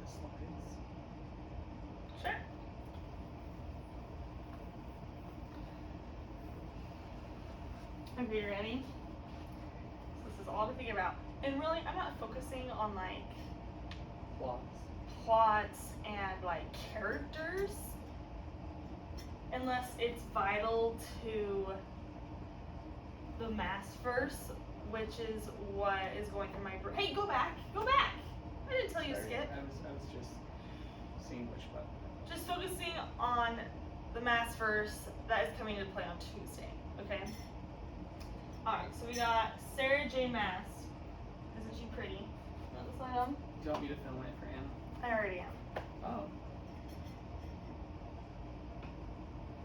the slides. Sure. Okay, you ready? So this is all to think about. And really, I'm not focusing on like plots and like characters unless it's vital to the Maasverse, which is what is going through my brain. Hey, go back! Go back! I didn't tell you to skip. I was just seeing which button. Just focusing on the Maasverse that is coming into play on Tuesday, okay? Alright, so we got Sarah J. Maas. Isn't she pretty? Want the slide on? Do you want me to film it for Anna? I already am. Oh.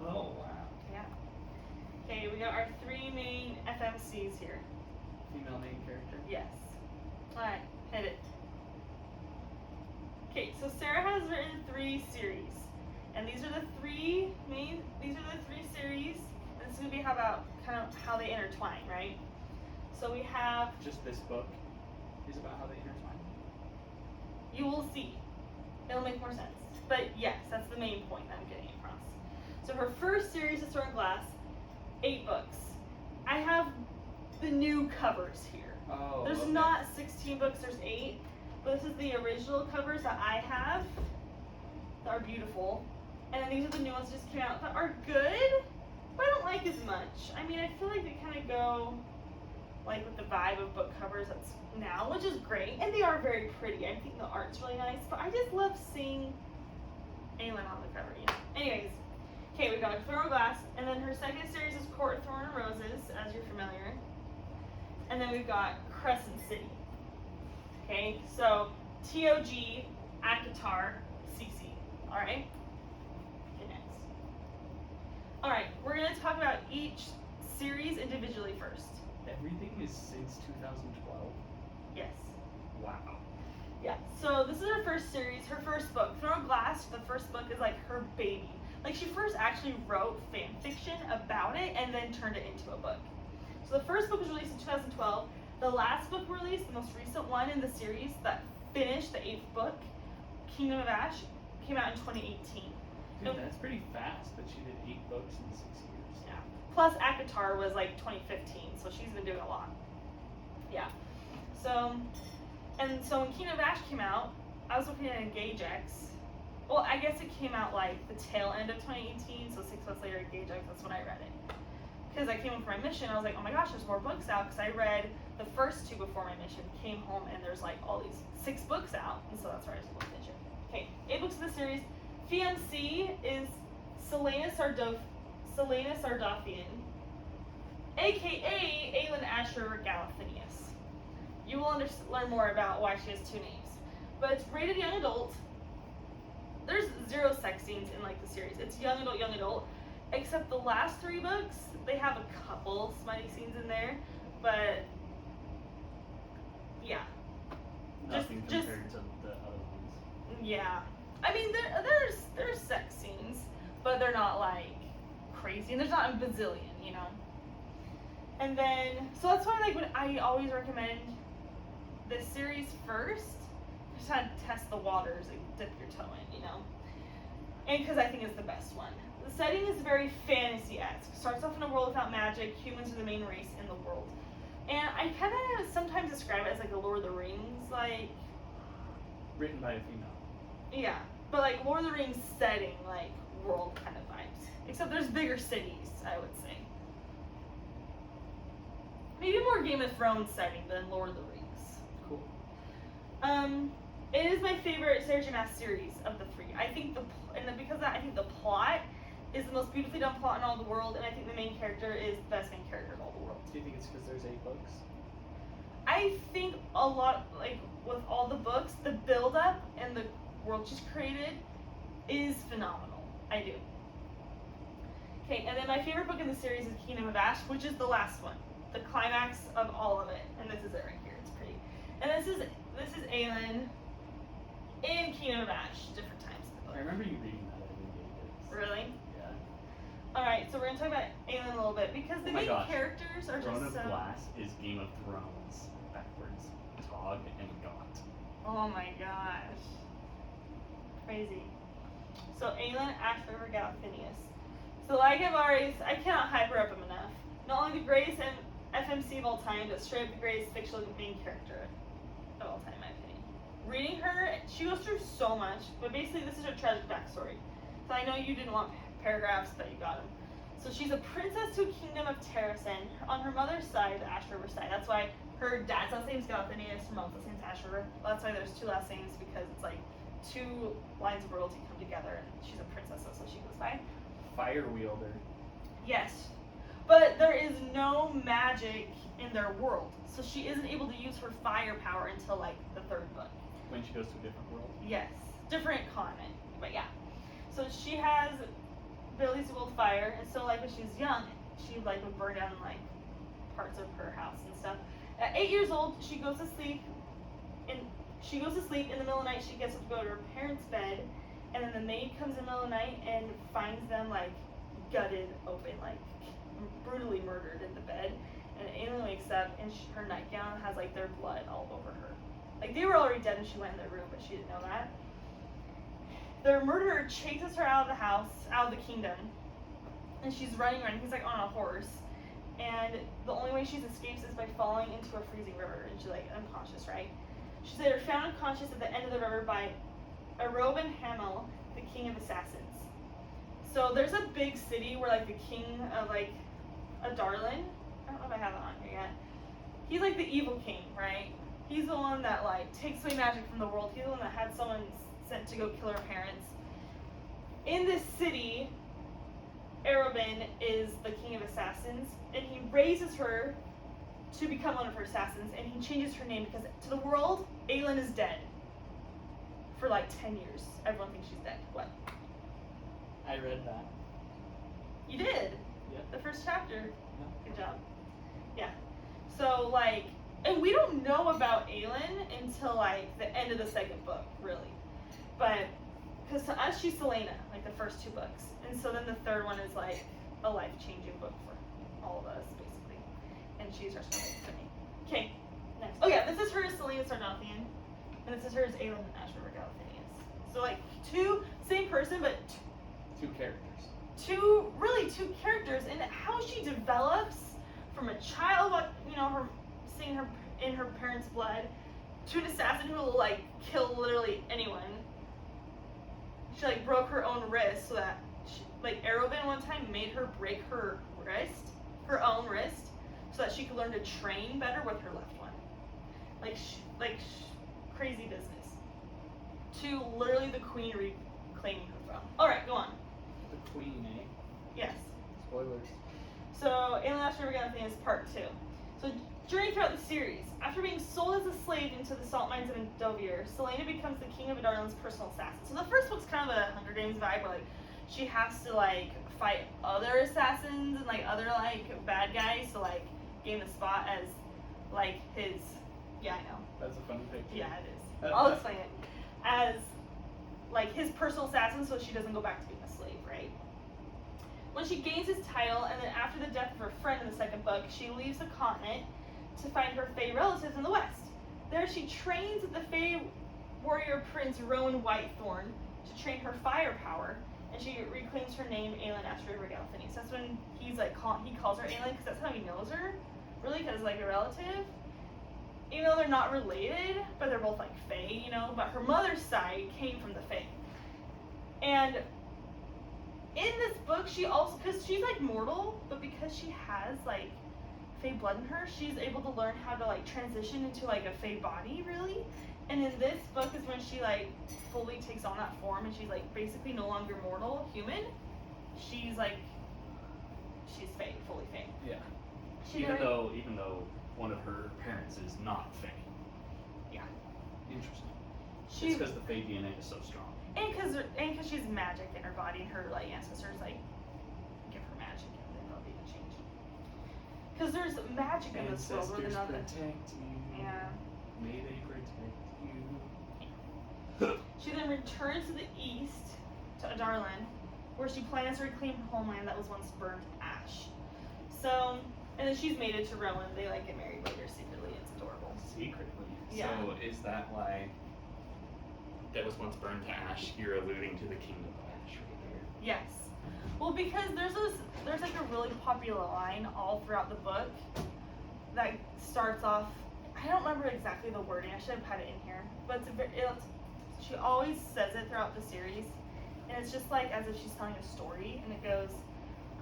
Oh, wow. Yeah. Okay, we got our three main FMCs here. Female main character? Yes. Alright, hit it. Okay, so Sarah has written 3 series. And these are the three series. And this is gonna be how they intertwine, right? So we have, Just this book is about how they intertwine. you will see. It'll make more sense. But yes, that's the main point that I'm getting across. So her first series is Storm Glass, 8 books. I have the new covers here. Oh, There's okay. not 16 books, there's 8. But this is the original covers that I have that are beautiful. And then these are the new ones that just came out that are good, but I don't like as much. I mean, I feel like they kind of go like with the vibe of book covers that's now, which is great. And they are very pretty. I think the art's really nice, but I just love seeing Aylin on the cover, you know. Anyways, okay, we got Thorn Glass, and then her second series is Court of Thorn and Roses, as you're familiar. And then we've got Crescent City. Okay, so TOG, Akatar, CC. Alright? Okay, next. Alright, we're going to talk about each series individually first. Everything is since 2012? Yes. Wow. Yeah, so this is her first series, her first book. Throne of Glass, the first book, is like her baby. Like, she first actually wrote fan fiction about it and then turned it into a book. So the first book was released in 2012. The last book released, the most recent one in the series that finished the 8th book, Kingdom of Ash, came out in 2018. Dude, that's pretty fast that she did 8 books in 6 years. Yeah. Plus Akatar was like 2015, so she's been doing a lot. Yeah. So when Kingdom of Ash came out, I was looking at Engagex. Well, I guess it came out like the tail end of 2018, so 6 months later Engagex, that's when I read it. Because I came home for my mission, I was like, oh my gosh, there's more books out, because I read the first 2 before my mission, came home, and there's like all these 6 books out, and so that's where I was able to finish it. Okay, 8 books in the series. Fiancé is Selena Sardothian, aka Aelin Asher Galathinius. You will learn more about why she has 2 names. But it's rated young adult. There's 0 sex scenes in like the series. It's young adult. Except the last 3 books, they have a couple smutty scenes in there, but yeah. Nothing compared to the other ones. Yeah. I mean, there's sex scenes, but they're not like crazy, and there's not a bazillion, you know. And then, so that's why like when I always recommend this series first, just kind of test the waters and dip your toe in, you know. And because I think it's the best one. The setting is very fantasy-esque. Starts off in a world without magic. Humans are the main race in the world. And I kind of sometimes describe it as like the Lord of the Rings, like... Written by a female. Yeah, but like Lord of the Rings setting, like world kind of vibes. Except there's bigger cities, I would say. Maybe more Game of Thrones setting than Lord of the Rings. Cool. It is my favorite Sarah J. Maas series of the 3. I think because of that, I think the plot is the most beautifully done plot in all the world, and I think the main character is the best main character in all the world. Do you think it's because there's 8 books? I think a lot, like with all the books, the build-up and the world she's created is phenomenal. I do. Okay, and then my favorite book in the series is Kingdom of Ash, which is the last one, the climax of all of it, and this is it right here. It's pretty. And this is Aelin in Kingdom of Ash, different times in the book. I remember you reading that at Engagex. Really? Yeah. Alright, so we're going to talk about Aelin a little bit, because the main characters are Throne just of Glass is Game of Thrones backwards. Tog and Got. Oh my gosh. Crazy. So Aelin, Ashriver, Galathinius. So like I cannot hype her up enough. Not only the greatest FMC of all time, but straight up the greatest fictional main character of all time, in my opinion. Reading her, she goes through so much, but basically this is her tragic backstory. So I know you didn't want paragraphs, but you got them. So she's a princess to a kingdom of Terrasen. On her mother's side, the Ashriver side. That's why her dad's last name is Galathinius, her mom's last name is Ashriver. That's why there's two last names, because it's like two lines of royalty come together, and she's a princess, that's what she goes by. Fire wielder. Yes. But there is no magic in their world. So she isn't able to use her fire power until like the third book. When she goes to a different world. Yes. Different continent. But yeah. So she has abilities to wield fire, and so like when she's young, she like would burn down like parts of her house and stuff. At 8 years old, she goes to sleep in the middle of the night. She gets up to go to her parents' bed, and then the maid comes in the middle of the night and finds them like gutted open, like brutally murdered in the bed. And Aelin wakes up, and her nightgown has like their blood all over her. Like they were already dead when she went in their room, but she didn't know that. Their murderer chases her out of the house, out of the kingdom, and she's running. He's like on a horse, and the only way she escapes is by falling into a freezing river, and she's like unconscious, right? She's later found unconscious at the end of the river by Aroban Hamel, the king of assassins. So there's a big city where like the king of like Adarlan, I don't know if I have it on here yet. He's like the evil king, right? He's the one that like takes away magic from the world. He's the one that had someone sent to go kill her parents. In this city, Arobin is the king of assassins, and he raises her to become one of her assassins, and he changes her name because to the world, Aelin is dead. For like 10 years. Everyone thinks she's dead. What? I read that. You did? Yeah. The first chapter. Yeah. Good job. Yeah. So like, and we don't know about Aelin until like the end of the second book, really. But, because to us she's Selena, like the first two books. And so then the third one is like a life-changing book for all of us, basically. And she's our story to me. Okay, next. Oh yeah, this is her as Selena Sardothian. And this is her as Aelin and Ashriver Galathinius. So like same person, but two characters. Two characters, and how she develops from a child, her seeing her in her parents' blood, to an assassin who will like kill literally anyone. She like broke her own wrist so that Arobin one time made her break her own wrist, so that she could learn to train better with her left one. Crazy business. To literally the queen reclaiming her throne. All right, go on. The queen, eh? Yes. Spoilers. So, Aelin Ashriver Galathinius Part 2. So, journey throughout the series. After being sold as a slave into the salt mines of Endovir, Selena becomes the king of Adarlan's personal assassin. So the first book's kind of a Hunger Games vibe, where like she has to like fight other assassins and like other like bad guys to like gain the spot as like his. Yeah, I know. That's a funny picture. Yeah, it is. I'll explain it. As like his personal assassin, so she doesn't go back to being a slave, right? When she gains his title, and then after the death of her friend in the second book, she leaves the continent to find her Fae relatives in the west. There she trains with the Fae warrior prince Rowan Whitethorn to train her fire power, and she reclaims her name, Aelin Ashriver Galathinius. That's when he's like he calls her Aelin, because that's how he knows her, really, because like a relative. Even though they're not related, but they're both like Fae, but her mother's side came from the Fae. And in this book, she also, because she's like mortal, but because she has like Fae blood in her, she's able to learn how to like transition into like a Fae body, really. And in this book is when she like fully takes on that form, and she's like basically no longer mortal, human. She's Fae, fully Fae. Yeah. Even though one of her parents is not Fae. Yeah. Interesting. It's because the Fae DNA is so strong. And because she's magic in her body, and her like ancestors like give her magic, and then they'll be able to change. Because there's magic in this world where they're not. Protect you. Yeah. May they protect you. She then returns to the east, to Adarlan, where she plans to reclaim her homeland that was once burned to ash. So, and then she's mated to Rowan. They like get married later secretly. It's adorable. Secretly. Yeah. So is that why that was once burned to ash, you're alluding to the kingdom of ash right there. Yes. Well, because there's like a really popular line all throughout the book that starts off. I don't remember exactly the wording. I should have had it in here, but she always says it throughout the series, and it's just like as if she's telling a story, and it goes,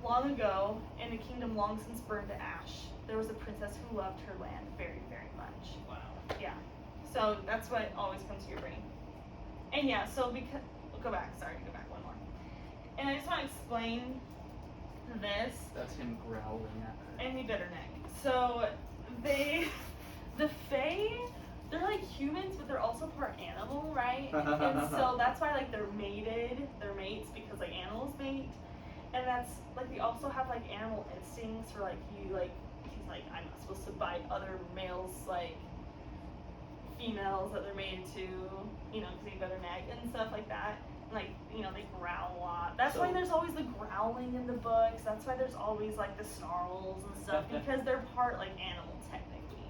"Long ago, in a kingdom long since burned to ash, there was a princess who loved her land very, very much." Wow. Yeah. So that's what always comes to your brain. And yeah, so because go back one more. And I just want to explain this. That's him growling at her. And he bit her neck. So the Fae, they're like humans, but they're also part animal, right? And so that's why like they're mates because like animals mate. And that's like they also have like animal instincts, or like he's like I'm not supposed to bite other males like females that they're mated to, you know, because they bit her neck and stuff like that. And, like, you know, they growl a lot. That's why there's always the growling in the books. That's why there's always like the snarls and stuff, because they're part like animal technically.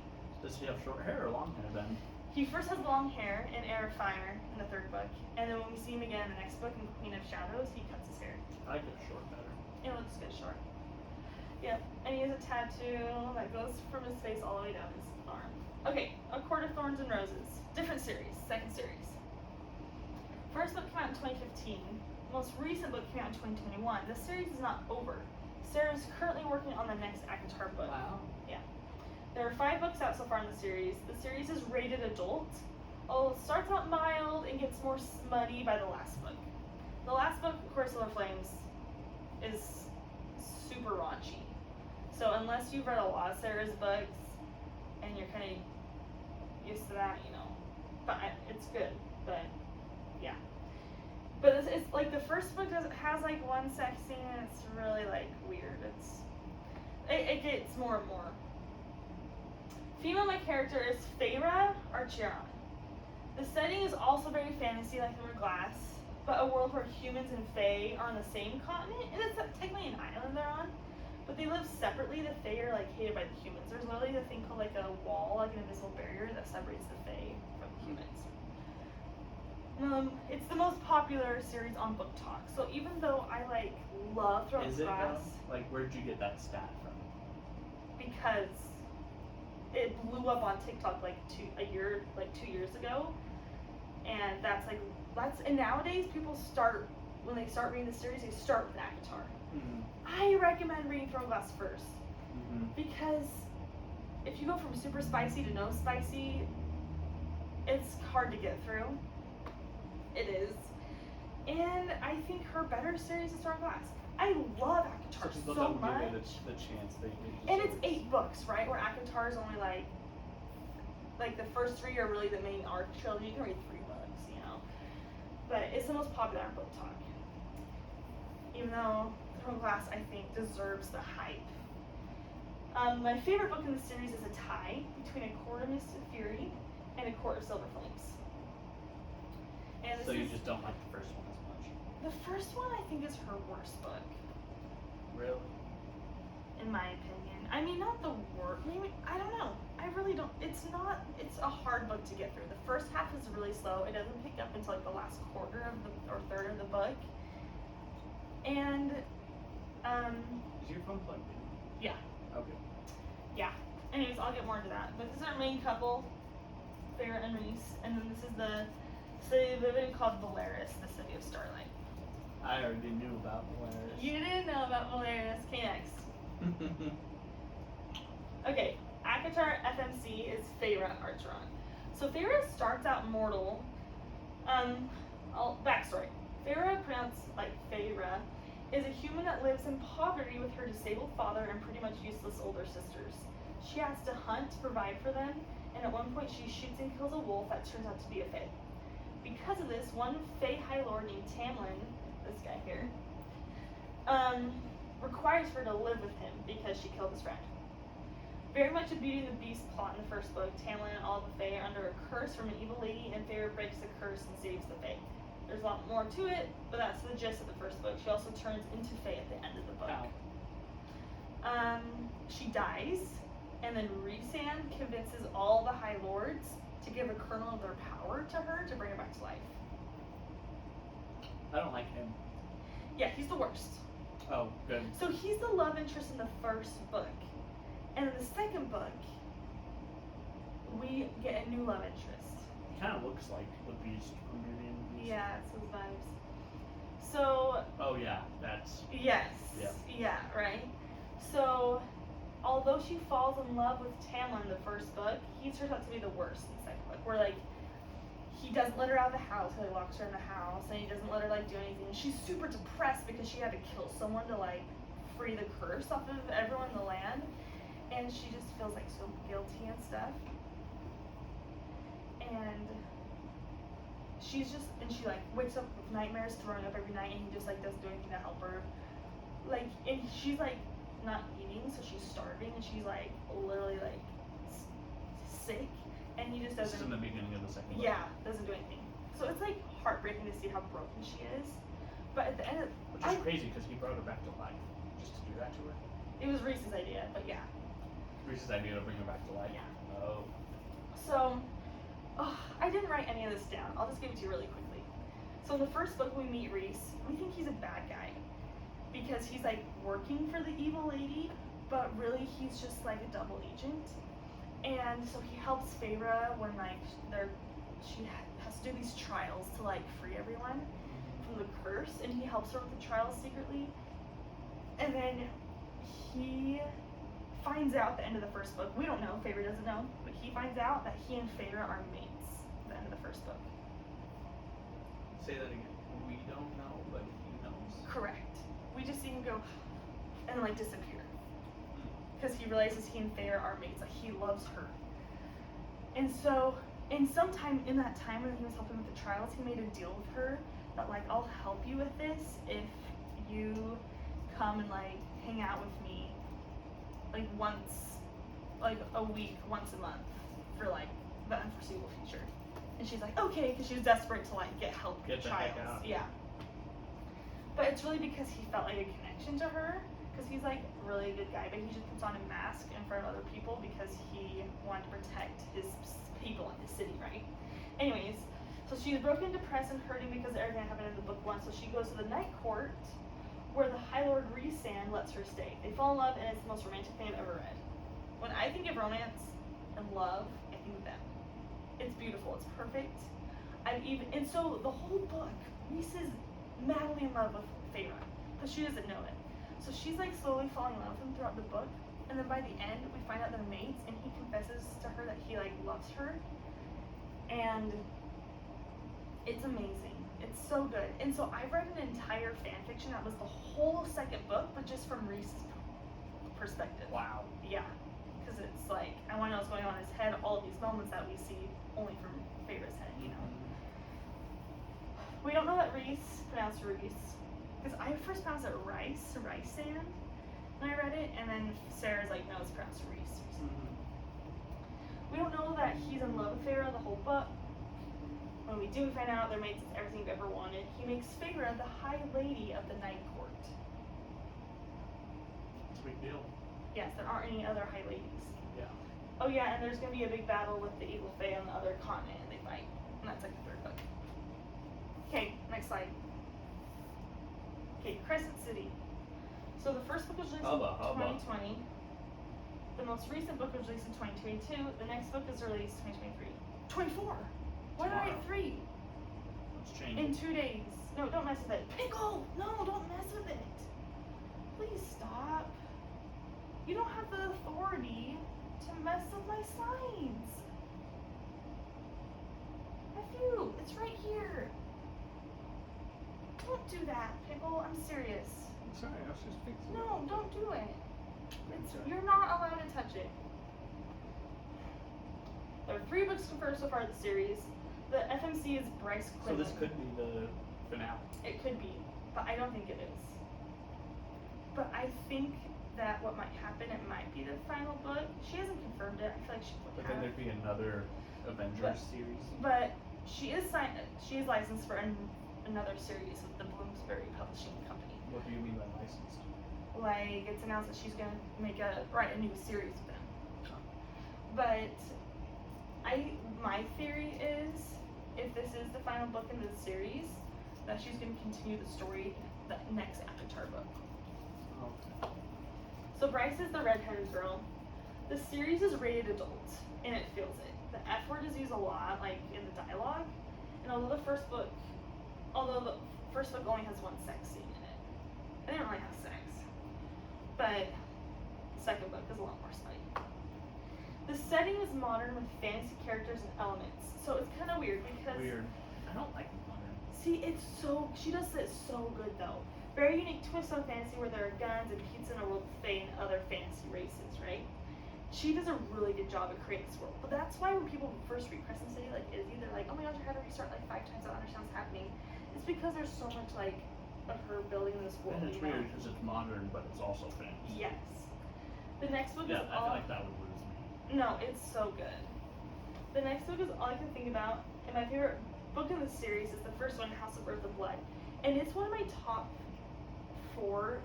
Does he have short hair or long hair then? He first has long hair in Air of Fire in the 3rd book, and then when we see him again in the next book in Queen of Shadows, he cuts his hair. I like it short better. It looks good short. Yep, and he has a tattoo that goes from his face all the way down his arm. Okay, A Court of Thorns and Roses. Different series, 2nd series. First book came out in 2015. Most recent book came out in 2021. This series is not over. Sarah's currently working on the next ACOTAR book. Wow. Yeah. There are 5 books out so far in the series. The series is rated adult. Although it starts out mild and gets more smutty by the last book. The last book, Corsola Flames, is super raunchy. So unless you've read a lot of Sarah's books and you're kind of used to that, you know, but it's good. But yeah. But it's like the first book has like one sex scene and it's really like weird. It gets more and more. Female main character is Feyre Archeron. The setting is also very fantasy, like Through Glass, but a world where humans and Fae are on the same continent, and it's technically an island they're on, but they live separately. The Fae are like hated by the humans. There's literally a thing called like a wall, like an invisible barrier that separates the Fae from the humans. It's the most popular series on Book Talk. So even though I like love Through Is it Glass, though? Like, where'd you get that stat from? because it blew up on TikTok like 2 years ago, and and nowadays people when they start reading the series, they start with ACOTAR. Mm-hmm. I recommend reading Through Glass first, Mm-hmm. because if you go from super spicy to no spicy, it's hard to get through. It is. And I think her better series is Through Glass. I love So ACOTAR people so don't much. give it the chance they And it's 8 books, right? Where ACOTAR is only like the first 3 are really the main arc trilogy. You can read 3 books, you know. But it's the most popular on Book Talk. Even though Through Glass, I think, deserves the hype. My favorite book in the series is a tie between A Court of Mist and Fury and A Court of Silver Flames. And So you just don't like the first one as much? the first one, I think, is her worst book, Really? in my opinion. I mean, not the worst. Maybe, I don't know. I really don't. It's a hard book to get through. The first half is really slow. It doesn't pick up until like the last quarter or third of the book. And, Is your phone plugged in? yeah. Okay. Yeah. Anyways, I'll get more into that. But this is our main couple, Feyre and Rhys. And then this is the city they live in called Valeris, the city of Starlight. I already knew about Polaris. You didn't know about Valeris. Okay, next. Okay, ACOTAR FMC is Feyre Archeron. So Feyre starts out mortal. Backstory. Feyre, pronounced like Feyre, is a human that lives in poverty with her disabled father and pretty much useless older sisters. She has to hunt to provide for them, and at one point she shoots and kills a wolf that turns out to be a Fae. Because of this, one Fae High Lord named Tamlin, this guy here, requires her to live with him because she killed his friend. Very much a Beauty and the Beast plot in the first book. Tamlin and all the Fae are under a curse from an evil lady, and Feyre breaks the curse and saves the Fae. There's a lot more to it, but that's the gist of the first book. She also turns into Fae at the end of the book. Wow. She dies, and then Rhysand convinces all the High Lords to give a kernel of their power to her to bring her back to life. I don't like him. Yeah, he's the worst. Oh, good. So he's the love interest in the first book. And in the second book, we get a new love interest. He kind of looks like the Beast from Beauty and the Beast. Yeah, it's those vibes. So, Oh yeah, that's. yes. Yeah. Yeah, right? So, although she falls in love with Tamlin in the first book, he turns out to be the worst in the second book. Where, like, he doesn't let her out of the house, so he locks her in the house, and he doesn't let her, like, do anything. She's super depressed because she had to kill someone to, like, free the curse off of everyone in the land. And she just feels, like, so guilty and stuff. And she, like, wakes up with nightmares, throwing up every night, and he just, like, doesn't do anything to help her. Like, and she's, like, not eating, so she's starving, and she's, like, literally, like, sick. And he just This doesn't. is in the beginning of the second book. Yeah, doesn't do anything. So it's like heartbreaking to see how broken she is. But at the end of Which is crazy because he brought her back to life. Just to do that to her. it was Reese's idea, but yeah. Reese's idea to bring her back to life. Yeah. Oh. So I didn't write any of this down. I'll just give it to you really quickly. So in the first book we meet Reese, we think he's a bad guy. Because he's like working for the evil lady, but really he's just like a double agent. And so he helps Feyre when like she has to do these trials to like free everyone from the curse, and he helps her with the trials secretly. And then he finds out at the end of the first book, we don't know, Feyre doesn't know, but he finds out that he and Feyre are mates at the end of the first book. Say that again. We don't know, but he knows. Correct. We just see him go and like disappear. Because he realizes he and Feyre are mates, like he loves her. And so, sometime in that time when he was helping with the trials, he made a deal with her that like, I'll help you with this if you come and like hang out with me like once, like a week, once a month for like the unforeseeable future. And she's like, okay, because she was desperate to like get help with the Get the heck trials. out. Yeah. But it's really because he felt like a connection to her. Because he's like really a good guy, but he just puts on a mask in front of other people because he wanted to protect his people in his city, right? Anyways, so she's broken, depressed, and hurting because of everything that happened in the book 1. So she goes to the Night Court, where the High Lord Rhysand lets her stay. They fall in love, and it's the most romantic thing I've ever read. When I think of romance and love, I think of them. It's beautiful. It's perfect. And so the whole book, Rhys is madly in love with Feyre, but she doesn't know it. So she's like slowly falling in love with him throughout the book, and then by the end we find out they're mates, and he confesses to her that he like loves her, and it's amazing. It's so good. And so I've read an entire fan fiction that was the whole second book, but just from Rhys's perspective. Wow. Yeah, because it's like I want to know what's going on in his head. All of these moments that we see only from Feyre's head, you know. We don't know that Rhys pronounced Reese. Because I first pronounced it Rhysand, when I read it, and then Sarah's like, no, it's pronounced Reese. We don't know that he's in love with Feyre the whole book. When we do find out they're mates, it's everything we've ever wanted. He makes Feyre the High Lady of the Night Court. It's a big deal. Yes, there aren't any other High Ladies. Yeah. Oh yeah, and there's going to be a big battle with the evil Fae on the other continent, and they fight. And that's like the third book. Okay, next slide. Okay, Crescent City. So the first book was released in 2020. The most recent book was released in 2022. The next book is released in 2023. 24! Why did I write 3? Let's change In it. 2 days. No, don't mess with it. Pickle! No, don't mess with it. Please stop. You don't have the authority to mess with my slides. Matthew, it's right here. Don't do that, Pickle. I'm serious. Sorry, I was just fixing No, don't do it. Okay. You're not allowed to touch it. There are 3 books confirmed so far in the series. The FMC is Bryce So Quinlan. this could be the finale. It could be, but I don't think it is. But I think that what might happen, it might be the final book. She hasn't confirmed it. I feel like she would But have. then there'd be another Avengers series. But she is licensed for another series with the Bloomsbury Publishing Company. What do you mean by licensed? Like, it's announced that she's gonna write a new series with them. But my theory is, if this is the final book in the series, that she's going to continue the story the next Avatar book. Okay. So Bryce is the redheaded girl. The series is rated adult, and it feels it. The F word is used a lot, like in the dialogue. And although the first book only has one sex scene in it, I didn't really have sex. But the second book is a lot more slutty. The setting is modern with fantasy characters and elements, so it's kind of weird because. Weird. I don't like modern. See, she does it so good though. Very unique twist on fantasy where there are guns and pizza in a world of fae and other fantasy races, right? She does a really good job of creating this world. But that's why when people first read Crescent City, like Izzy, they're like, oh my gosh, I had to restart like 5 times, I don't understand what's happening. It's because there's so much like of her building this world. And it's weird because it's modern, but it's also fantasy. Yes. The next book Yeah, is I all. feel like that would lose me. No, it's so good. The next book is all I can think about, and my favorite book in the series is the first one, House of Earth and Blood. And it's one of my top 4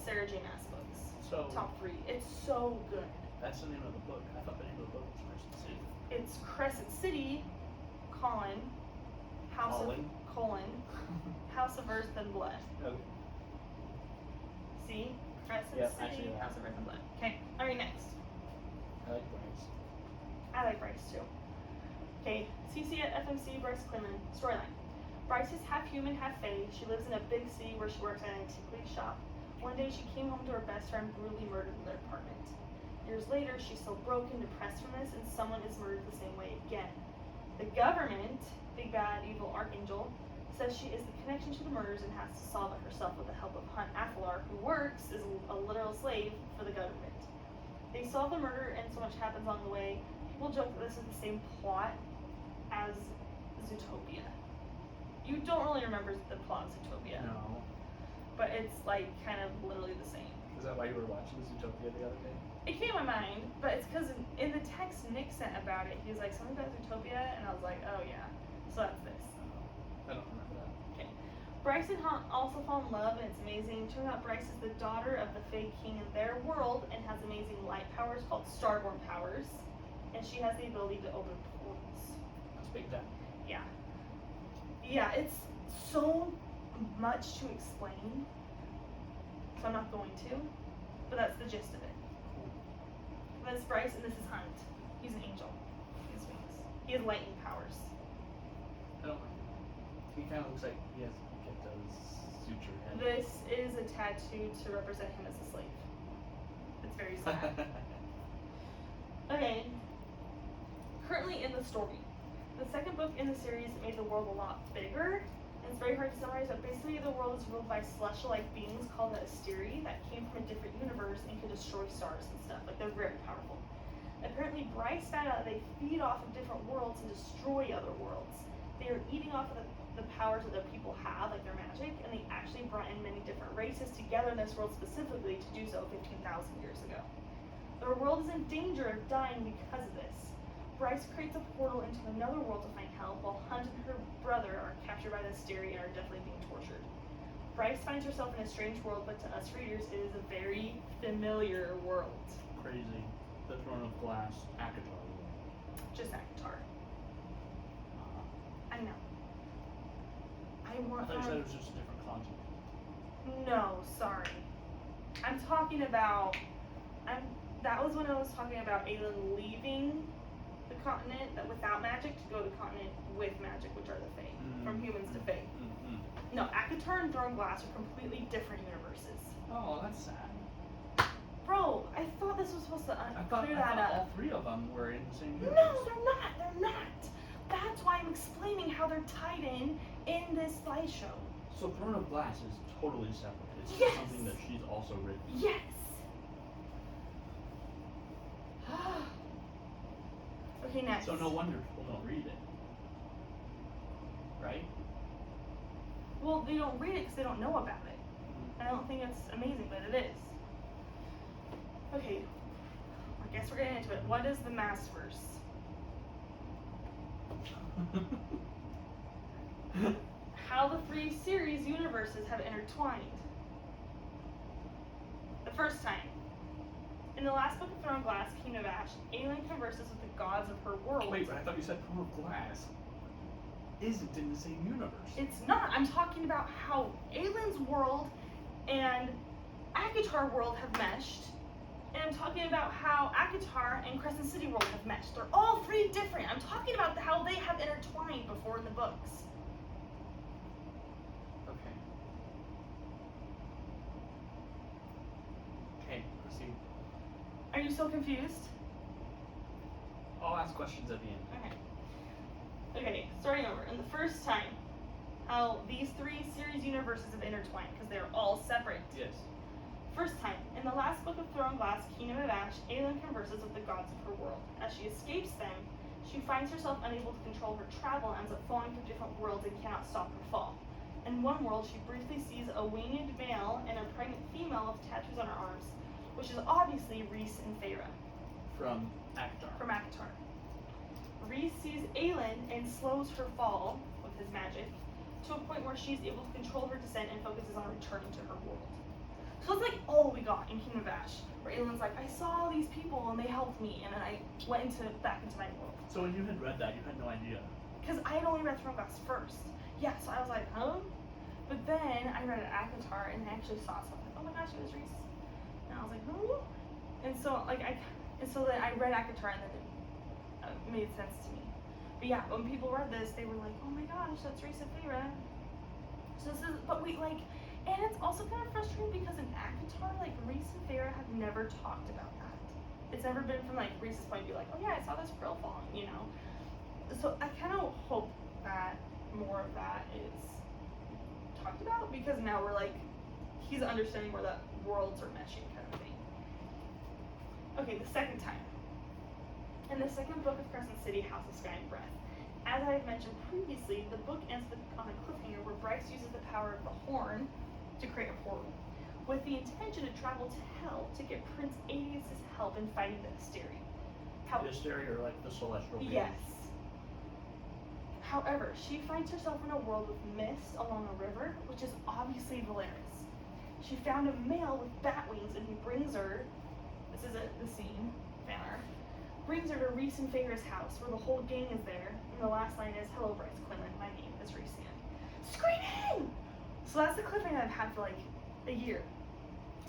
Sarah J. Maas books. So Top 3. It's so good. that's the name of the book. I thought the name of the book was Crescent City. It's Crescent City, colon, House Colin? of colon, House of Earth and Blood. Okay. See? Crescent Yep, I City, see that. House of Earth and Blood. Okay, alright, next. I like Bryce. I like Bryce too. Okay, CC at FMC, Bryce Quinlan. Storyline. Bryce is half human, half fae. She lives in a big city where she works at an antiquity shop. One day she came home to her best friend brutally murdered in their apartment. Years later, she's so broken, depressed from this, and someone is murdered the same way again. The government, big bad evil archangel, says she is the connection to the murders and has to solve it herself with the help of Hunt Athalar, who works as a literal slave for the government. They solve the murder and so much happens along the way. People joke that this is the same plot as Zootopia. You don't really remember the plot of Zootopia, No. but it's like kind of literally the same. Is that why you were watching Zootopia the other day? It came to my mind, but it's because in the text Nick sent about it, he was like, something about Zootopia, and I was like, oh yeah, so that's this. I don't remember that. Okay. Bryce and Hunt also fall in love, and it's amazing. Turns out Bryce is the daughter of the Fae King in their world and has amazing light powers called Starborn powers, and she has the ability to open portals. That's big time. Yeah. Yeah, it's so much to explain, so I'm not going to, but that's the gist of it. That's Bryce, and this is Hunt. He's an angel. He has wings. He has lightning powers. I don't like him. He kind of looks like he has get those suture head. This is a tattoo to represent him as a slave. It's very sad. Okay. Currently in the story. The second book in the series made the world a lot bigger. And it's very hard to summarize, but basically the world is ruled by celestial-like beings called the Asteri that came from a different universe and can destroy stars and stuff. Like, they're very powerful. Apparently, Bryce found out that they feed off of different worlds and destroy other worlds. They are eating off of the powers that the people have, like their magic, and they actually brought in many different races together in this world specifically to do so 15,000 years ago. Their world is in danger of dying because of this. Bryce creates a portal into another world to find help, while Hunt and her brother are captured by the Asteri and are definitely being tortured. Bryce finds herself in a strange world, but to us readers, it is a very familiar world. Crazy. The Throne of Glass, Akatar. Just Avatar. I know. I I want thought you said it was just a different continent. No, sorry. I'm talking about. That was when I was talking about Aelin leaving the continent that without magic to go to the continent with magic, which are the Fae, from humans to Fae. Mm-hmm. No, Akatar and Throne Glass are completely different universes. Oh, that's sad. Bro, I thought this was supposed to clear that all up. 3 of them were in the same universe. No, they're not. They're not. That's why I'm explaining how they're tied in this slideshow. So Throne of Glass is totally separate. It's Yes. something that she's also written. Yes. Okay, next. So no wonder people don't read it. Right? Well, they don't read it because they don't know about it. I don't think it's amazing, but it is. Okay, I guess we're getting into it. What is the Maasverse? How the 3 series universes have intertwined. The first time. In the last book of Throne Glass, King of Ash, Aelin converses with the gods of her world. Wait, but I thought you said Throne of Glass. isn't in the same universe. It's not. I'm talking about how Aylin's world and Akatar world have meshed. And I'm talking about how Akatar and Crescent City world have meshed. They're all three different. I'm talking about how they have intertwined before in the books. Okay. Okay, proceed. Are you still confused? I'll ask questions at the end. Okay, starting over. In the first time, how these three series universes have intertwined, because they're all separate. Yes. First time, in the last book of Throne Glass, Kingdom of Ash, Aelin converses with the gods of her world. As she escapes them, she finds herself unable to control her travel and ends up falling through different worlds and cannot stop her fall. In one world, she briefly sees a winged male and a pregnant female with tattoos on her arms, which is obviously Rhys and Feyre From Akatar. from Akatar. Rhys sees Aelin and slows her fall with his magic to a point where she's able to control her descent and focuses on returning to her world. So it's like all we got in Kingdom of Ash, where Aelin's like, I saw these people and they helped me, and then I went back into my world. So when you had read that, you had no idea. Because I had only read Throne Glass first. Yeah, so I was like, huh? But then I read Akatar and I actually saw something like, oh my gosh, it was Rhys. And I was like, who? And so then I read Akatar and then it made sense to me. But yeah, when people read this, they were like, oh my gosh, that's Rhys and Feyre. So this is, but we like, and it's also kind of frustrating because in Akatar, like Rhys and Feyre have never talked about that. It's never been from like Rhys's point of view, like, oh yeah, I saw this krill falling, you know. So I kind of hope that more of that is talked about, because now we're like, he's understanding where the worlds are meshing kind of thing. Okay, the second time. In the second book of Crescent City, House of Sky and Breath. As I have mentioned previously, the book ends on a cliffhanger where Bryce uses the power of the horn to create a portal, with the intention to travel to Hell to get Prince Aedius' help in fighting the Asteri. The Asteri are like the celestial beings. Yes. However, she finds herself in a world with mist along a river, which is obviously Valeris. She found a male with bat wings and he brings her, this is the scene, banner, brings her to Rhys and Feyre's house where the whole gang is there, and the last line is, hello Bryce Quinlan, my name is Rhys. Screaming! So that's the cliffhanger I've had for like a year.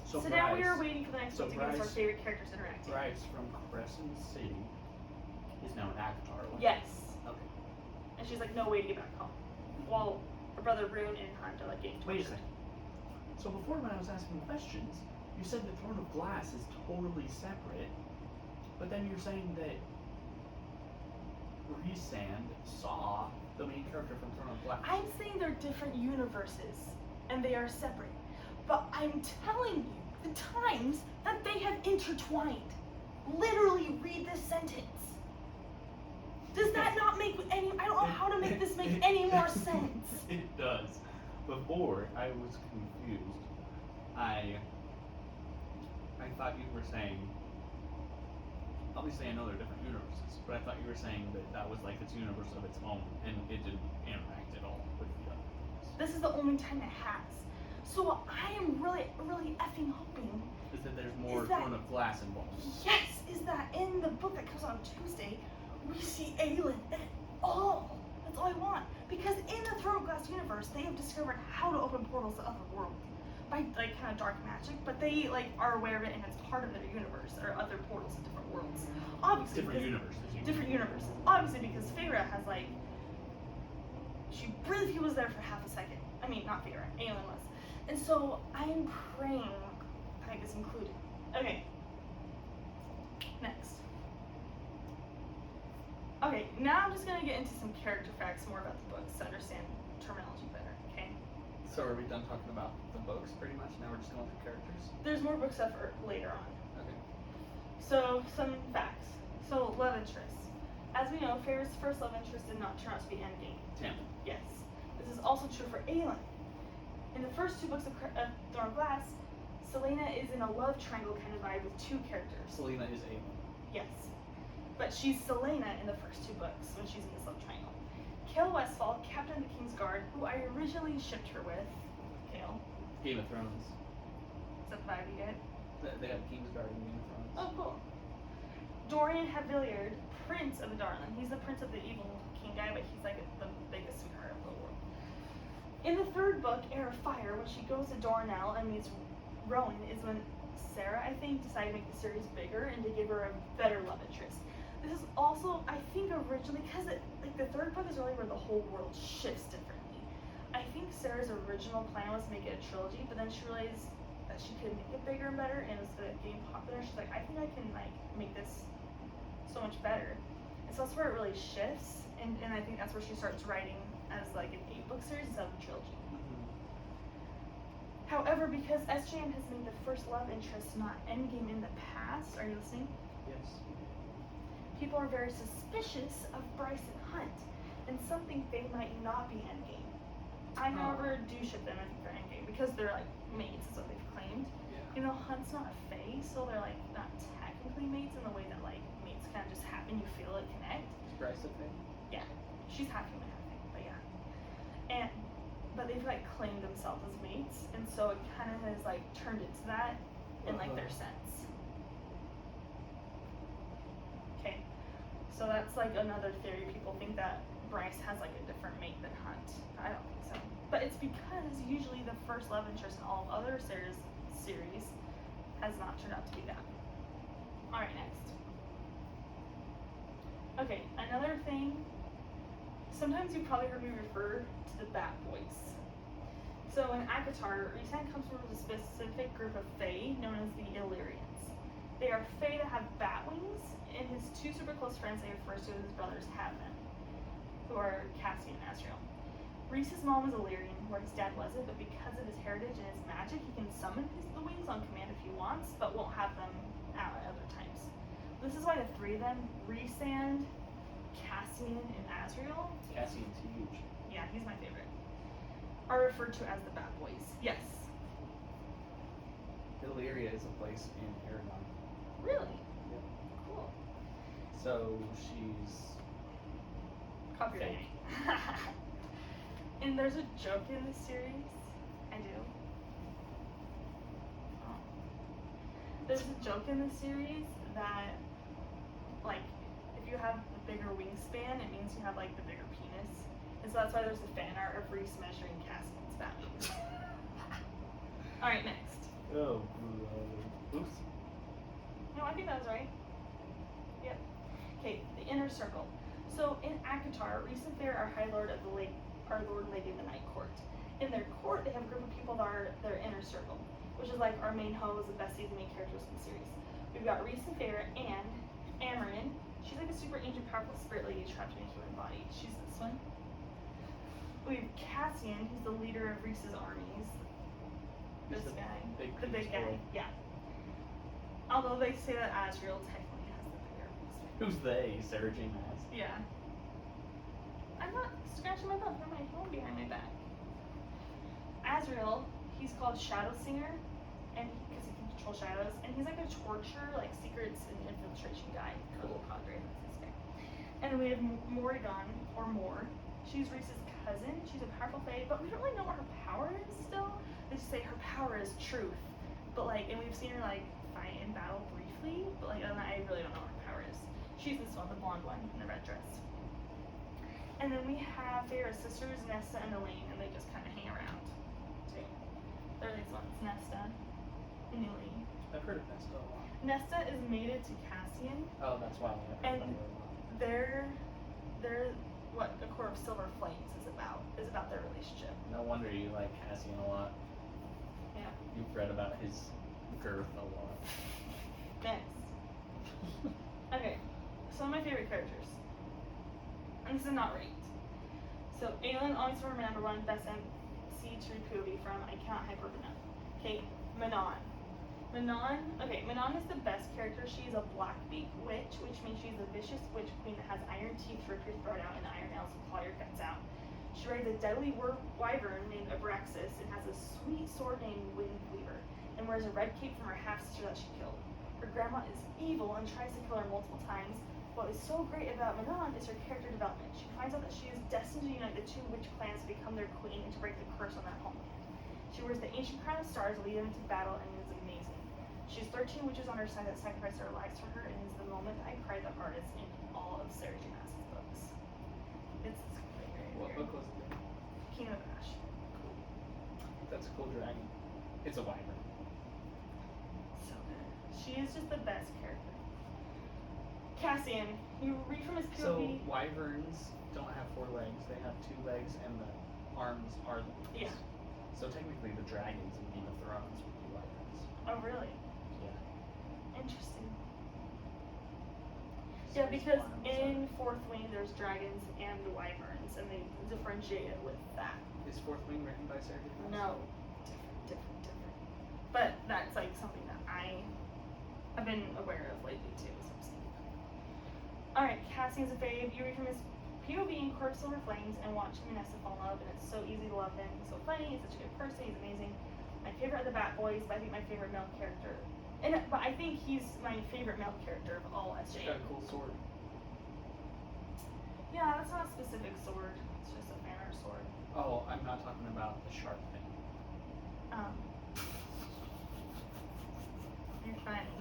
So Bryce, now we are waiting for the next one to give us our Bryce- favorite characters interacting. Bryce from Crescent City is now in Akatar. Yes. Okay. And she's like, no way to get back home. While her brother Rune and Hunt are like getting Wait a tortured. second. So before, when I was asking questions, you said the Throne of Glass is totally separate, but then you're saying that Rhysand saw the main character from Throne of Glass. I'm saying they're different universes and they are separate. But I'm telling you the times that they have intertwined. Literally read this sentence. Does that not make any, I don't know how to make this make any more sense. It does. Before, I was confused. I thought you were saying, obviously I know they're different universes, but I thought you were saying that that was like its universe of its own, and it didn't interact at all with the other ones. This is the only time it has. So what I am really, really effing hoping Is that there's more Is that- Throne of Glass involved. yes, is that in the book that comes out on Tuesday, we see Aelin at all. That's all I want. Because in the Throne of Glass universe, they have discovered how to open portals to other worlds by like kind of dark magic, but they like are aware of it and it's part of their universe or other portals to different worlds. Obviously, Different because- universes. different universes. Obviously, because Feyre has like, she briefly was there for half a second. I mean, not Feyre, Aelin was. And so I'm praying Peg is included. Okay. Next. Okay, now I'm just gonna get into some character facts more about the books to understand terminology better. Okay. So are we done talking about the books pretty much? Now we're just going through characters? There's more book stuff later on. Okay. So, some facts. So, love interests. As we know, Feyre's first love interest did not turn out to be Endgame. Tam. Yes. This is also true for Aelin. In the first two books of Throne of Glass, Selena is in a love triangle kind of vibe with two characters. Selena is Aelin. Yes. But she's Selena in the first two books when she's in this love triangle. Kale Westfall, Captain of the King's Guard, who I originally shipped her with. Kale. Game of Thrones. Is that the vibe you get? They have Kingsguard in Game of Thrones. Oh, cool. Dorian Havillard, Prince of the Darling. He's the prince of the evil king guy, but he's like the biggest, third book, Air of Fire, when she goes to Dornell and meets Rowan, is when Sarah, I think, decided to make the series bigger and to give her a better love interest. This is also, I think, originally, because like the third book is really where the whole world shifts differently. I think Sarah's original plan was to make it a trilogy, but then she realized that she could make it bigger and better, and instead of getting popular, she's like, I think I can like make this so much better. And so that's where it really shifts, and I think that's where she starts writing as like an 8-book series instead of a trilogy. However, because SJM has made the first love interest not Endgame in the past, are you listening? Yes. People are very suspicious of Bryce and Hunt, and some think they might not be Endgame. I, however, do ship them. I think they're Endgame because they're like mates, is what they've claimed. Yeah. You know, Hunt's not a fae, so they're like not technically mates in the way that like mates kind of just happen. You feel it connect. Is Bryce a thing? Yeah, she's half human, half thing, but yeah. But they've like claimed themselves as mates, and so it kind of has like turned into that in like their sense. Okay, so that's like another theory. People think that Bryce has like a different mate than Hunt. I don't think so, but it's because usually the first love interest in all other series has not turned out to be that. All right, next. Okay, another thing. Sometimes you probably heard me refer to the Bat Boys. So in ACOTAR, Rhysand comes from a specific group of Fae known as the Illyrians. They are Fae that have bat wings, and his 2 super close friends that he refers to as his brothers have them, who are Cassian and Azrael. Rhys's mom was Illyrian, where his dad wasn't, but because of his heritage and his magic, he can summon the wings on command if he wants, but won't have them out at other times. This is why the 3 of them, Rhysand, Cassian, and Azrael, Cassian's huge. yeah, he's my favorite, are referred to as the Bat Boys. Yes. Illyria is a place in Aragon. Really? Yep. Cool. So she's Copyright. And there's a joke in this series. I do. Oh. There's a joke in this series that, like, if you have the bigger wingspan, it means you have, like, the bigger penis. And so that's why there's a fan art of Rhys measuring Cassian's bat wings. Alright, next. oh, oops. No, I think that was right. Yep. Okay, the inner circle. So in ACOTAR, Rhys and Fair are High Lord of the Lake, are Lord and Lady of the Night Court. In their court, they have a group of people that are their inner circle, which is like our main hoes, the besties, the main characters in the series. We've got Rhys and Fair and Amarin. She's like a super ancient, powerful spirit lady trapped in a human body. She's this one. We have Cassian, he's the leader of Rhys's armies. This He's the guy. big The big piece guy, boy. yeah. Although they say that Azrael technically has the bigger wingspan. Who's they? Sarah J. Maas. Yeah. I'm not scratching my butt. Put my phone behind my back. Azrael, he's called Shadow Singer, and because he can control shadows, and he's like a torture, like secrets and infiltration guy. Cool cadre, that's this guy. And we have Morrigan, or Moore. She's Rhys's cousin. She's a powerful fae, but we don't really know what her power is still. They just say her power is truth, but like, and we've seen her like fight in battle briefly, but like, I really don't know what her power is. She's this one, the blonde one in the red dress. And then we have Feyre's sisters, Nesta and Elaine, and they just kind of hang around too. They're these ones, Nesta and Elaine. I've heard of Nesta a lot. Nesta is mated to Cassian, Oh, that's why I heard and about her a lot. they're what the Core of Silver Flames is about their relationship. No wonder you like Cassian a lot. Yeah. You've read about his girth a lot. Next. Okay, some of my favorite characters. And this is not ranked. So Aelin always for my number 1 best MC to POV from I Cannot Hype Her Enough. Okay, Manon. Manon is the best character. She's a Blackbeak witch, which means she's a vicious witch queen that has iron teeth to rip your throat out and iron nails to claw your guts out. She rides a deadly wyvern named Abraxas and has a sweet sword named Windweaver, and wears a red cape from her half-sister that she killed. Her grandma is evil and tries to kill her multiple times. What is so great about Manon is her character development. She finds out that she is destined to unite the 2 witch clans to become their queen and to break the curse on their homeland. She wears the ancient crown of stars to lead them into battle and is amazing. She has 13 witches on her side that sacrifice their lives for her, and is the moment I cried the hardest in all of Sarah J. Maas's books. It's very What weird. book was it? King of Ash. It's a wyvern. So good. She is just the best character. Cassian, you read from his So POV. wyverns don't have 4 legs; they have 2 legs, and the arms are the wings. Yeah. So technically, the dragons in Game of Thrones would be wyverns. Oh, really? Yeah. Interesting. So Yeah, it's because arms in Fourth Wing there's dragons and wyverns, and they differentiate it with that. Is Fourth Wing written by Sarah J. Maas? No, different. But that's like something that I've been aware of lately too. So I'm seeing. All right, Cassian's a fave. You read from his POV in Court of Silver Flames and watch him and Nesta fall in love, and it's so easy to love him. He's so funny. He's such a good person. He's amazing. My favorite are the Bat Boys, but I think my favorite male character, but I think he's my favorite male character of all He's SJM. got a cool sword. Yeah, that's not a specific sword. It's just a fan art sword. Oh, I'm not talking about the sharp thing. You're funny.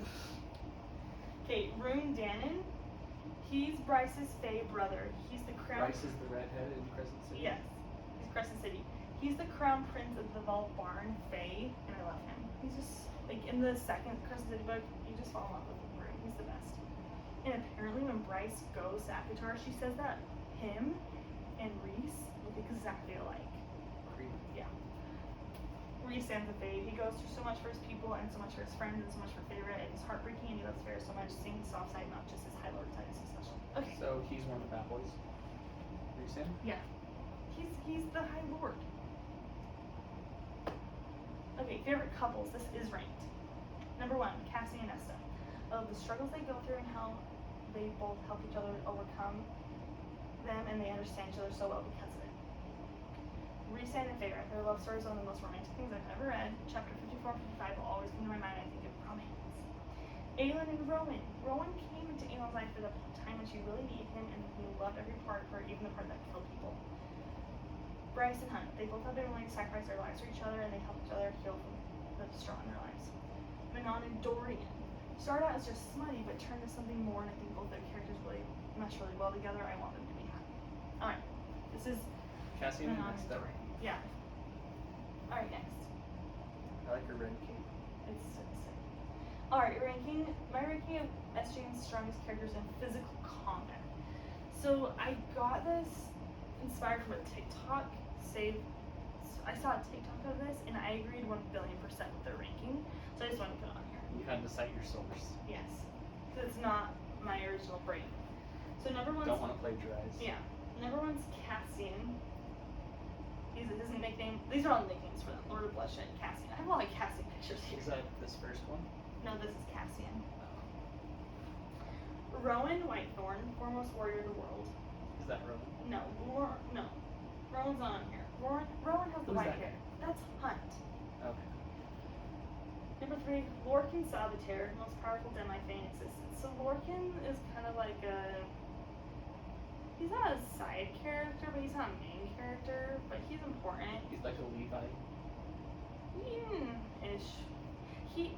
Okay, Rune Dannon. He's Bryce's Fae brother. He's the crown. Bryce is the redhead in Crescent City. Yes, he's Crescent City. He's the crown prince of the Valbarn Fae, and I love him. He's just like in the second Crescent City book, you just fall in love with Rune. He's the best. And apparently, when Bryce goes to Akatar, she says that him and Reese look exactly alike. Creep. Yeah. Reese stands the fade. He goes through so much for his people and so much for his friends and so much for favorite. And it's heartbreaking and he loves Farrah so much. Seeing his soft side, not just his high lord side, is so special. Okay. So he's one of the Bat Boys. Reese him? Yeah. He's the high lord. Okay, favorite couples. This is ranked. Number 1, Cassie and Nesta. Of the struggles they go through and how they both help each other overcome them, and they understand each other so well because of it. Reese and Farrah. Their love stories are one of the most romantic things I've ever read. Chapter 54 and 55 will always come to my mind. I think of romance. Aelin and Rowan. Rowan came into Aelin's life at a time when she really needed him, and he loved every part of her, even the part that killed people. Bryce and Hunt. They both have been willing to sacrifice their lives for each other, and they help each other heal from the straw in their lives. Manon and Dorian. Started out as just smutty, but turned to something more, and I think both their characters really mesh really well together. I want them to be happy. Alright, this is Cassian and Manon and Nesta. Dorian. Yeah. Alright, next. I like her red cape. It's sick. Alright, my ranking of SJM's strongest characters in physical combat. So I got this inspired from a TikTok I saw a TikTok of this and I agreed 1,000,000,000% with their ranking. So I just want to put it on here. You had to cite your source. Yes. Because it's not my original brain. So number 1's Don't want to plagiarize. yeah. Number 1's Cassian. His nickname. These are all nicknames for them. Lord of Bloodshed, Cassian. I have a lot of Cassian pictures here. Is that this first one? No, this is Cassian. Rowan Whitethorn, foremost warrior of the world. Is that Rowan? No, no. Rowan's not on here. Rowan has the Who's white that hair. That's Hunt. Okay. Number 3, Lorcan Saboteur, most powerful Demi-Fae in existence. So Lorcan is kind of like he's not a side character, but he's not a main character, but he's important. He's like a Levi. Ish.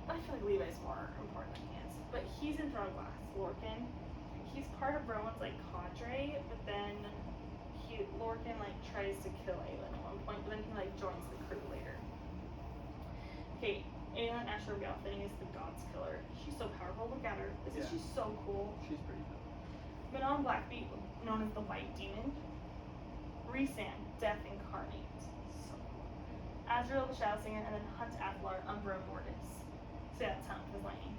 I feel like Levi's more important than he is. But he's in Throne of Glass, Lorcan. He's part of Rowan's like cadre, but then Lorcan like tries to kill Aelin at one point, but then he like joins the crew later. Okay, Aelin Asher Outfitting is the God's Killer. She's so powerful. Look at her. She's so cool. She's pretty cool. Manon Blackbeat, known as the White Demon. Rhysand, Death Incarnate. So cool. Azrael the Shadow Singer, and then Hunt Athalar, Umbra Mortis. So yeah, that's Hunt with lightning.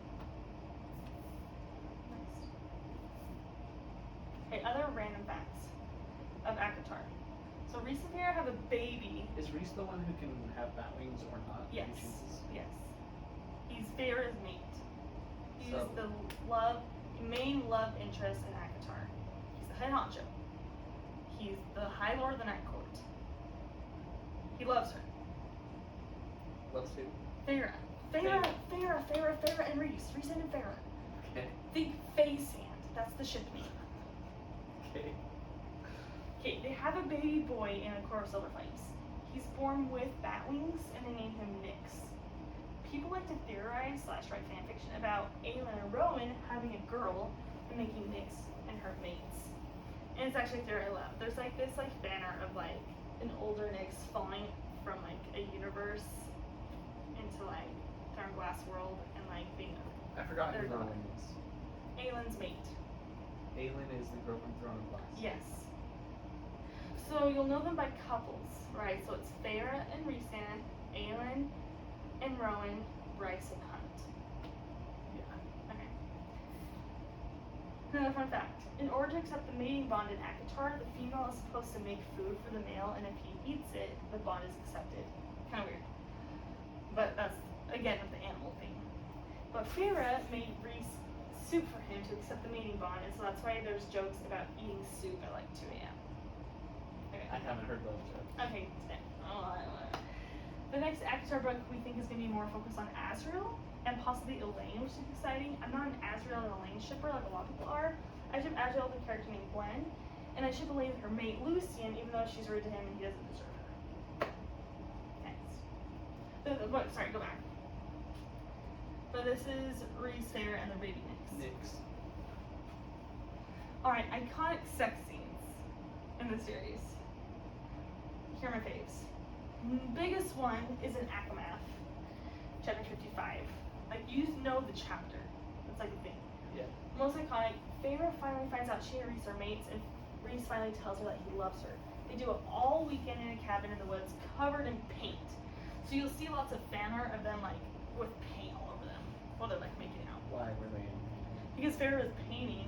Next. Okay, other random facts of Akatar. So Rhys and Farrah have a baby. Is Reese the one who can have bat wings or not? Yes. He chooses? Yes. He's Farrah's mate. He's So- the main love interest in Akatar. He's the head honcho. He's the High Lord of the Night Court. He loves her. Loves who? Farrah, and Rhys and Farrah. Okay. Think Fae Sand. That's the ship name. Okay. Okay, they have a baby boy in A Court of Silver Flames. He's born with bat wings, and they name him Nyx. People like to theorize / write fanfiction about Aelin and Rowan having a girl and making Nyx and her mates. And it's actually a theory I love. There's like this fan art of like an older Nyx falling from like a universe into like Throne of Glass world and like being I forgot who They're not. Rowan is. Aelin's mate. Aelin is the girl from Throne of Glass. Yes. So you'll know them by couples, right? So it's Feyre and Rhysand, Aelin and Rowan, Bryce and Hunt. Yeah. Okay. Another fun fact. In order to accept the mating bond in ACOTAR, the female is supposed to make food for the male, and if he eats it, the bond is accepted. Kind of weird. But that's, again, with the animal thing. But Feyre made Rhys soup for him to accept the mating bond, and so that's why there's jokes about eating soup at like 2 a.m. Okay. I haven't heard those jokes. Okay, the next ACOTAR book we think is going to be more focused on Azriel and possibly Elaine, which is exciting. I'm not an Azriel and Elaine shipper like a lot of people are. I ship Azriel with a character named Gwen, and I ship Elaine with her mate Lucian, even though she's rude to him and he doesn't deserve her. Next. Sorry, go back. But this is Rhys, Feyre, and the baby Nyx. Alright, iconic sex scenes in the series. Here are my faves. Biggest one is in Akamath, chapter 55. Like, you know the chapter. That's like a thing. Yeah. Most iconic, Feyre finally finds out she and Rhys are mates, and Rhys finally tells her that he loves her. They do it all weekend in a cabin in the woods, covered in paint. So you'll see lots of fan art of them, like, with paint all over them, while they're, like, making out. Why were they in? Because Feyre was painting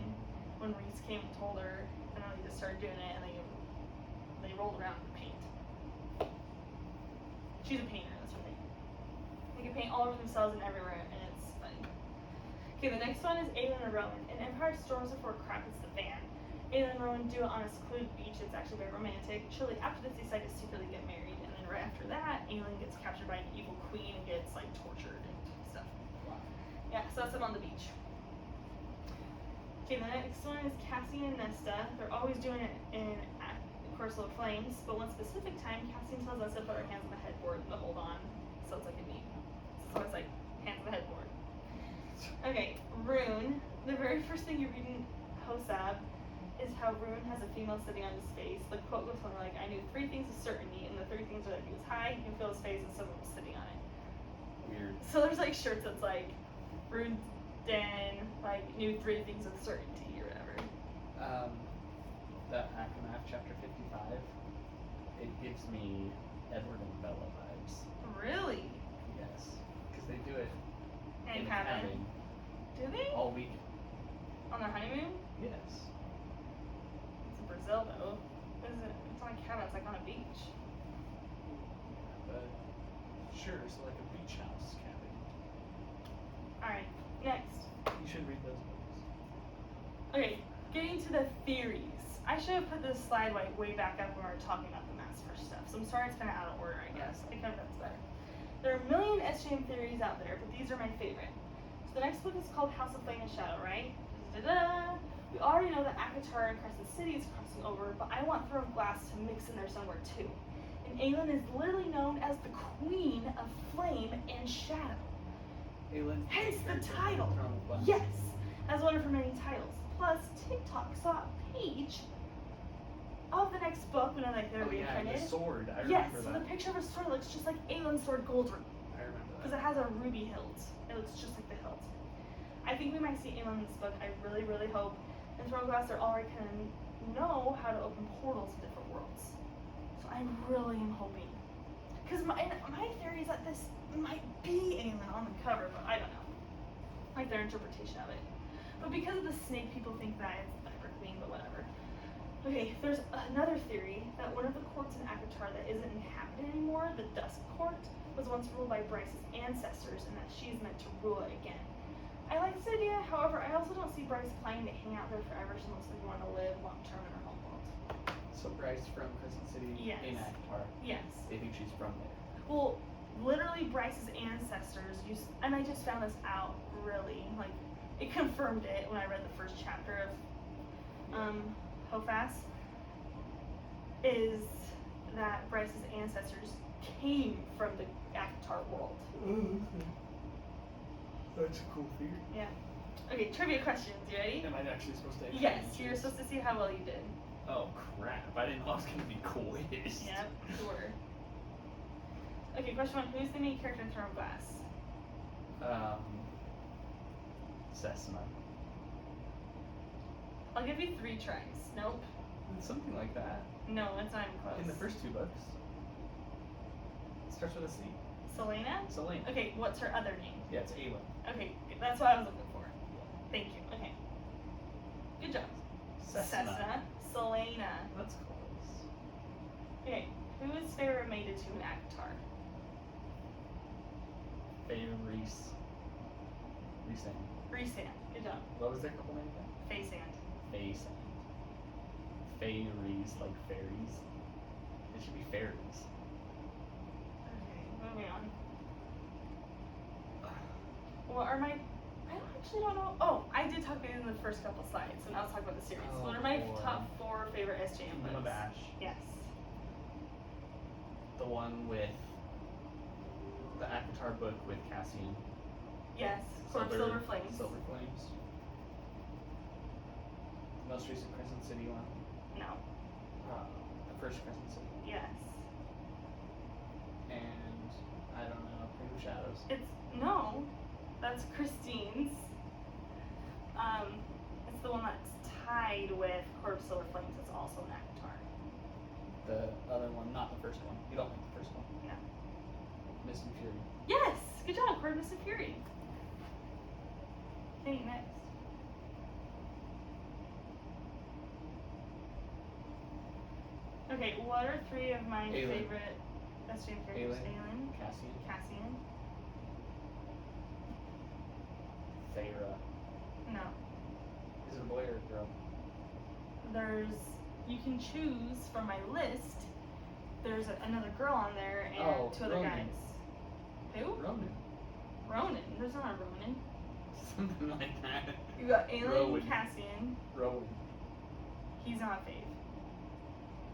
when Rhys came and told her, and then they just started doing it, and they rolled around with paint. She's a painter, that's her thing. They can paint all over themselves and everywhere, and it's funny. Okay, the next one is Aelin and Rowan. In Empire Storms Before Crap Hits the Fan, Aelin and Rowan do it on a secluded beach. It's actually very romantic. Shortly after this, they decide to secretly get married, and then right after that, Aelin gets captured by an evil queen and gets like tortured and stuff. Yeah, so that's them on the beach. Okay, the next one is Cassian and Nesta. They're always doing it in Coursal of Flames, but one specific time, Cassian tells Nesta to put her hands on the headboard to hold on, so it's like a meme. So it's like hands on the headboard. Okay, Rune. The very first thing you read in HOFAS is how Rune has a female sitting on his face. The quote goes something like, "I knew 3 things with certainty, and the 3 things are that he was high, he could feel his face, and someone was sitting on it." Weird. So there's like shirts that's like, Rune's den, like, knew 3 things with certainty, or whatever. The Akamath chapter 55, it gives me Edward and Bella vibes. Really? Yes. Because they do it And in a cabin. cabin Do they? all week. On their honeymoon? Yes. It's in Brazil though. It's not a cabin, it's like on a beach. But sure, so like a beach house cabin. Alright, next. You should read those books. Okay, getting to the theories. I should have put this slide way back up when we were talking about the Maasverse stuff. So I'm sorry it's kind of out of order, I guess. I could have done this better. There are a million SJM theories out there, but these are my favorite. So the next book is called House of Flame and Shadow, right? Da-da-da. We already know that ACOTAR and Crescent City is crossing over, but I want Throne of Glass to mix in there somewhere too. And Aelin is literally known as the Queen of Flame and Shadow. Aelin. Hence the title. Yes, as one of her many titles. Plus, TikTok saw a page of the next book when like they're being printed. The sword. I Yes, remember so that. the picture of a sword looks just like Aelin's sword Goldring, I remember because that. it has a ruby hilt. It looks just like the hilt. I think we might see Aelin in this book. I really, really hope. In Throne of Glass, they're already kind of know how to open portals to different worlds. So I really am hoping. Because my theory is that this might be Aelin on the cover, but I don't know. Like their interpretation of it. But because of the snake, people think that it's Viper Queen, but whatever. Okay, there's another theory that one of the courts in ACOTAR that isn't inhabited anymore, the Dusk Court, was once ruled by Bryce's ancestors and that she's meant to rule it again. I like this idea, however, I also don't see Bryce planning to hang out there forever. She looks like you want to live long term in her home world. So Bryce from Crescent City Yes. in ACOTAR. Yes. They think she's from there. Well, literally Bryce's ancestors used, and I just found this out really, like, it confirmed it when I read the first chapter of HOFAS, is that Bryce's ancestors came from the ACOTAR world. That's a cool theory. Yeah. Okay, trivia questions, you ready? Am I actually supposed to? Yes, you're supposed to see how well you did. Oh crap! I didn't know I was gonna be quiz. Yep, you were. Okay, question 1. Who's the main character in Throne of Glass? Cessna. I'll give you 3 tries. Nope. Something like that. No, it's not even close. In the first 2 books. It starts with a C. Selena? Selene. Okay, what's her other name? Yeah, it's Aelin. Okay, that's what I was looking for. Thank you. Okay. Good job. Cessna. Selena. That's close. Okay, who is Farrah mated to in Avatar? Reese. Rhysand. Rhysand. Good job. What was their couple name again? Faysand. Faysand. Fairies, like fairies. It should be fairies. Okay, moving on. What are my... I actually don't know. Oh, I did talk about it in the first couple slides, and I'll talk about the series. Oh, What are my boy. top 4 favorite SJM Kingdom of books? Ash. Yes. The one with the Avatar book with Cassian. Yes. Silver Flames. Silver Flames. The most recent Crescent City one. No. The first Crescent City. Yes. And I don't know, Queen of Shadows. It's no. That's Christine's. It's the one that's tied with Court of Silver Flames. It's also an Avatar. The other one, not the first one. You don't like the first one. No. Mist and Fury. Yes. Good job. Court of Mist and Fury. Okay, next. Okay, what are 3 of my Aelin. favorite SJM characters? Aelin. Aelin. Cassian. Cassian. Thera. No. Is it a boy or a girl? There's, you can choose from my list. There's another girl on there and 2 other Ronan. guys. Who? Ronan. Ronan. There's not a Ronan. Something like that. You got Aelin, Rowan. Cassian. Rowan. He's not Faith.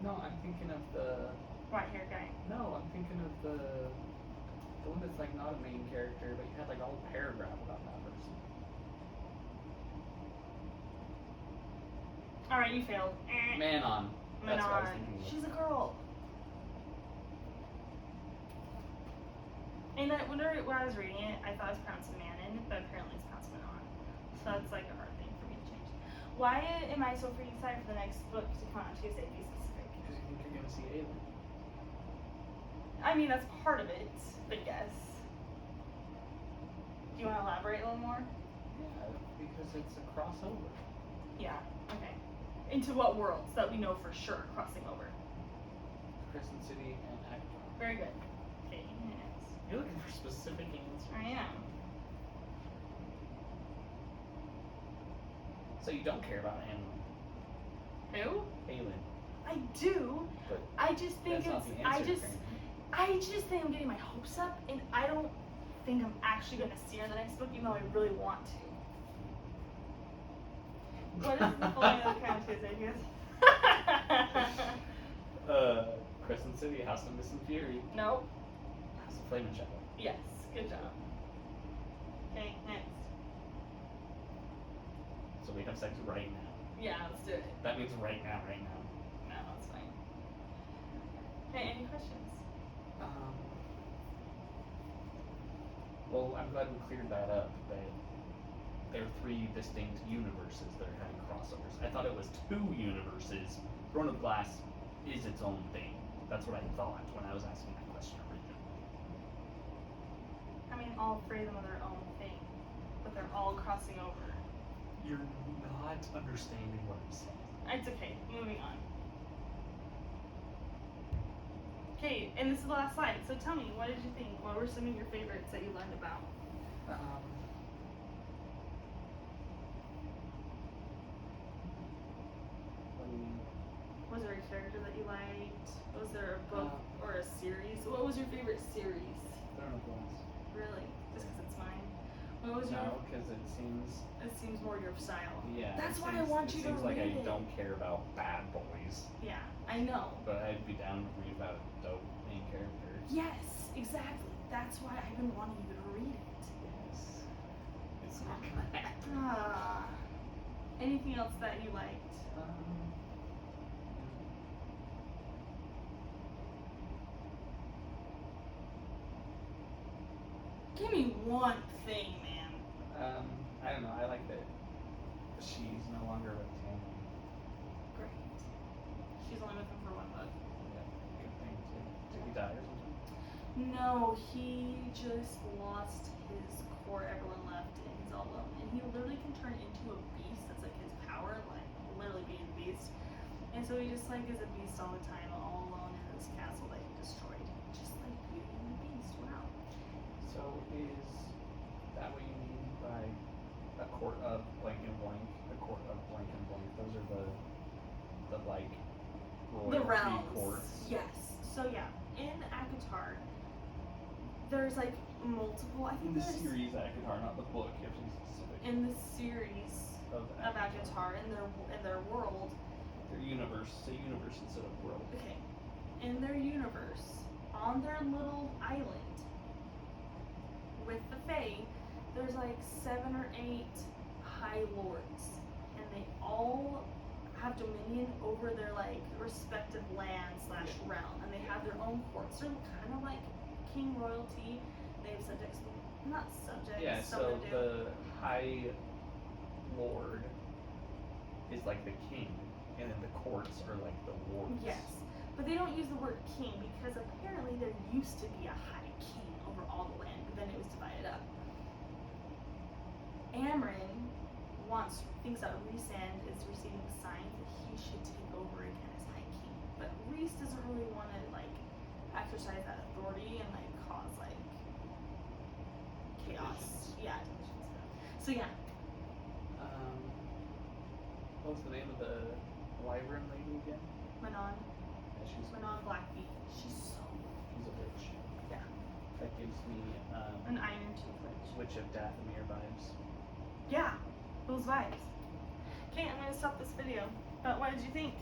No, I'm thinking of the. White hair guy. No, I'm thinking of the one that's like not a main character, but you had like a whole paragraph about that person. Alright, you failed. Manon. That's what I was Manon. thinking of. She's a girl. And when I was reading it, I thought it was pronounced Manon, but apparently it's pronounced Manon. So that's like a hard thing for me to change. Why am I so freaking excited for the next book to come out Tuesday? Be specific. Because you think you're gonna see Aelin. I mean, that's part of it, but yes. Do you want to elaborate a little more? Yeah, because it's a crossover. Yeah. Okay. Into what worlds that we know for sure crossing over? Crescent City and Avatar. Very good. Okay, next. You're looking for specific answers. I am. So you don't care about Who? Aelin. I do. But I just think that's not it's. the answer. I just think I'm getting my hopes up, and I don't think I'm actually going to see her in the next book, even though I really want to. What is the full name of the Crown Tuesday? Crescent City, House of Mist and Fury, Nope. House of Flame and Shadow. Yes. Good job. Okay, next. So we have sex right now. Yeah, let's do it. That means right now, right now. No, that's fine. Okay, any questions? Well, I'm glad we cleared that up, that there are 3 distinct universes that are having crossovers. I thought it was 2 universes. Throne of Glass is its own thing. That's what I thought when I was asking that question originally. I mean, all 3 of them are their own thing, but they're all crossing over. You're not understanding what I'm saying. It's okay. Moving on. Okay, and this is the last slide. So tell me, what did you think? What were some of your favorites that you learned about? Was there a character that you liked? Was there a book or a series? What was your favorite series? Throne of Glass. Really? Just because it's mine? What was your? No, because it seems. It seems more your style. Yeah. That's it why seems, I want it you to seems like read I it. don't care about bad boys, Yeah, I know. but I'd be down to read about dope main characters. Yes, exactly. That's why I've been wanting you to read it. Yes. It's not gonna happen. Anything else that you liked? Give me one thing, man. I don't know. I like that she's no longer with Tammy. Great. She's only with him for 1 month. Yeah, good thing too. Did he die or something? No, he just lost his core. Everyone left, and he's all alone. And he literally can turn into a beast. That's like his power, like literally being a beast. And so he just like is a beast all the time, all alone in this castle that he destroyed. Just like Beauty and the Beast. Wow. So is that what you mean by a court of blank and blank? A court of blank and blank. Those are the like royalty The realms. courts. Yes. So yeah, in ACOTAR, there's like multiple. I In think the there's series ACOTAR, not the book. You have to be specific. in the series Of of ACOTAR in their world. Their universe. Say universe instead of world. Okay, in their universe, on their little island with the Fae, there's like 7 or 8 High Lords, and they all have dominion over their like respective land / realm, and they have their own courts. They're kind of like king royalty. They have subjects, not subjects. Yeah. some So of them do. the High Lord is like the king, and then the courts are like the wards. Yes, but they don't use the word king because apparently there used to be a high king over all the land, but then it was divided up. Amryn thinks that Rhysand is receiving signs that he should take over again as high king, but Rhys doesn't really want to like exercise that authority and like cause like chaos. Divisions. Yeah, divisions. So yeah, What was the name of the wyvern lady again? Manon Yeah, Blackfeet. She's so she's a witch. Yeah. That gives me an Iron Tooth witch. Witch of Dathomir vibes. Yeah, those vibes. Okay, I'm gonna stop this video. But what did you think?